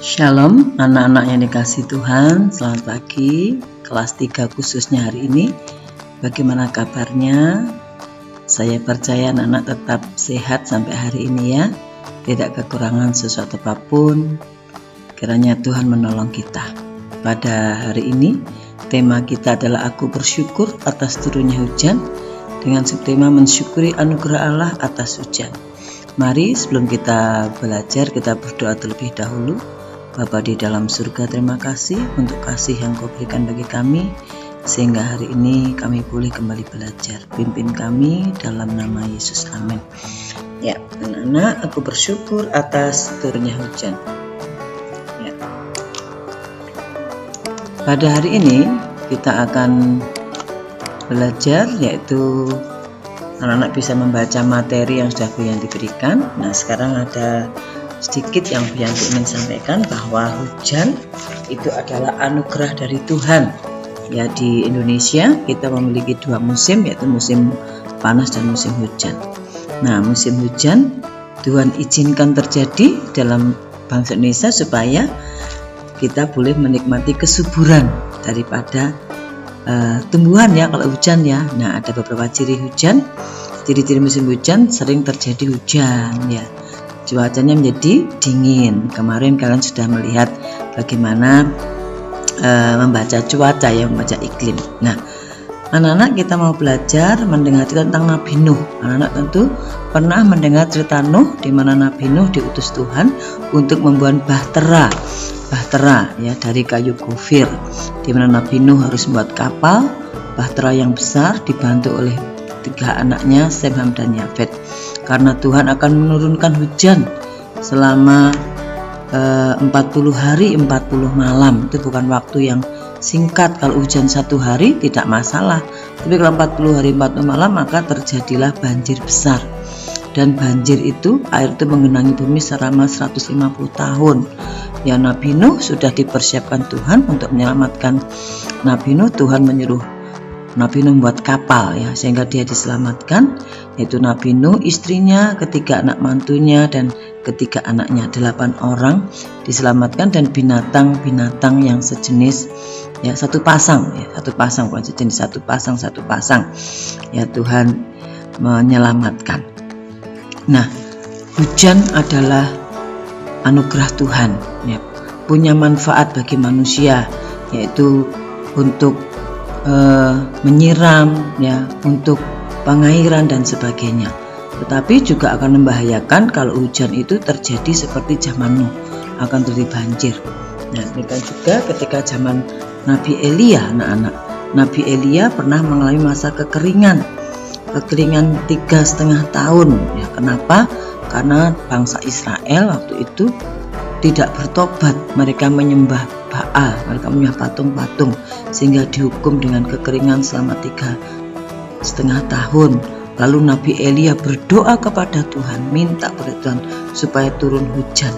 Shalom anak-anak yang dikasihi Tuhan, selamat pagi. Kelas 3 khususnya hari ini, bagaimana kabarnya? Saya percaya anak-anak tetap sehat sampai hari ini ya, tidak kekurangan sesuatu apapun. Kiranya Tuhan menolong kita. Pada hari ini tema kita adalah aku bersyukur atas turunnya hujan, dengan subtema mensyukuri anugerah Allah atas hujan. Mari sebelum kita belajar, kita berdoa terlebih dahulu. Bapa di dalam surga, terima kasih untuk kasih yang Kau berikan bagi kami, sehingga hari ini kami boleh kembali belajar. Pimpin kami dalam nama Yesus, amin. Ya, anak-anak, aku bersyukur atas turunnya hujan. Ya. Pada hari ini kita akan belajar, yaitu anak-anak bisa membaca materi yang sudah Bu Yanti berikan. Nah, sekarang ada sedikit yang Bu Yanti ingin sampaikan, bahwa hujan itu adalah anugerah dari Tuhan. Ya, di Indonesia kita memiliki 2 musim, yaitu musim panas dan musim hujan. Nah, musim hujan Tuhan izinkan terjadi dalam bangsa Indonesia supaya kita boleh menikmati kesuburan daripada tumbuhan ya kalau hujan ya. Nah, ada beberapa ciri hujan. Ciri-ciri musim hujan sering terjadi hujan ya. Cuacanya menjadi dingin. Kemarin kalian sudah melihat bagaimana membaca cuaca ya, membaca iklim. Nah, anak-anak kita mau belajar mendengar tentang Nabi Nuh. Anak-anak tentu pernah mendengar cerita Nuh, di mana Nabi Nuh diutus Tuhan untuk membuat bahtera ya dari kayu gofir, di mana Nabi Nuh harus membuat kapal bahtera yang besar dibantu oleh 3 anaknya, Sem, Ham, dan Yafet. Karena Tuhan akan menurunkan hujan selama 40 hari 40 malam. Itu bukan waktu yang singkat. Kalau hujan 1 hari tidak masalah, tapi kalau 40 hari 40 malam maka terjadilah banjir besar. Dan banjir itu, air itu mengenangi bumi selama 150 tahun. Ya, Nabi Nuh sudah dipersiapkan Tuhan untuk menyelamatkan Nabi Nuh. Tuhan menyuruh Nabi Nuh membuat kapal ya, sehingga dia diselamatkan, yaitu Nabi Nuh, istrinya, 3 anak mantunya, dan 3 anaknya, 8 orang diselamatkan, dan binatang-binatang yang sejenis ya, satu pasang bukan sejenis, satu pasang ya, Tuhan menyelamatkan. Nah, hujan adalah anugerah Tuhan ya, punya manfaat bagi manusia, yaitu untuk menyiram ya, untuk pengairan dan sebagainya. Tetapi juga akan membahayakan kalau hujan itu terjadi seperti zaman Nuh, akan terjadi banjir. Nah, demikian juga ketika zaman Nabi Elia, anak-anak. Nabi Elia pernah mengalami masa kekeringan 3,5 tahun ya. Kenapa? Karena bangsa Israel waktu itu tidak bertobat, mereka menyembah Baal, mereka menyembah patung-patung, sehingga dihukum dengan kekeringan selama 3,5 tahun. Lalu Nabi Elia berdoa kepada Tuhan, minta kepada Tuhan supaya turun hujan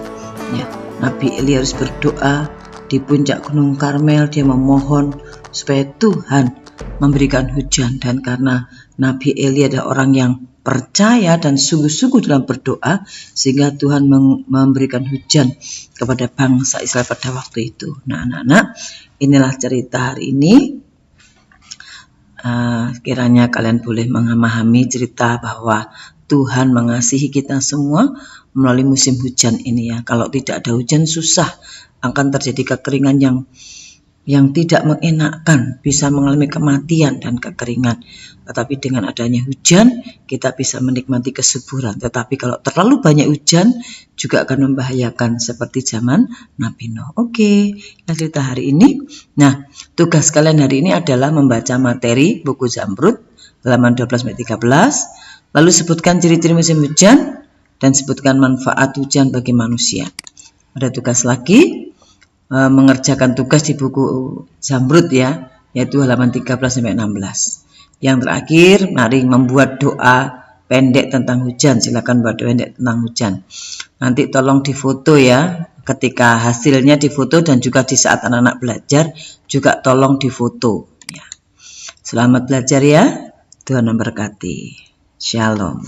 ya. Nabi Elia harus berdoa di puncak Gunung Karmel, dia memohon supaya Tuhan memberikan hujan. Dan karena Nabi Elia adalah orang yang percaya dan sungguh-sungguh dalam berdoa, sehingga Tuhan memberikan hujan kepada bangsa Israel pada waktu itu. Nah, anak-anak, inilah cerita hari ini. Kiranya kalian boleh memahami cerita bahwa Tuhan mengasihi kita semua melalui musim hujan ini ya. Kalau tidak ada hujan susah, akan terjadi kekeringan yang tidak mengenakan, bisa mengalami kematian dan kekeringan. Tetapi dengan adanya hujan, kita bisa menikmati kesuburan. Tetapi kalau terlalu banyak hujan, juga akan membahayakan seperti zaman Nabi Nuh. Oke, cerita hari ini. Nah, tugas kalian hari ini adalah membaca materi buku Zamrud, halaman 12-13. Lalu sebutkan ciri-ciri musim hujan, dan sebutkan manfaat hujan bagi manusia. Ada tugas lagi, mengerjakan tugas di buku Zamrud ya, yaitu halaman 13-16. Yang terakhir, mari membuat doa pendek tentang hujan. Silakan buat doa pendek tentang hujan. Nanti tolong difoto ya, ketika hasilnya difoto, dan juga di saat anak-anak belajar juga tolong difoto ya. Selamat belajar ya, Tuhan memberkati. Shalom.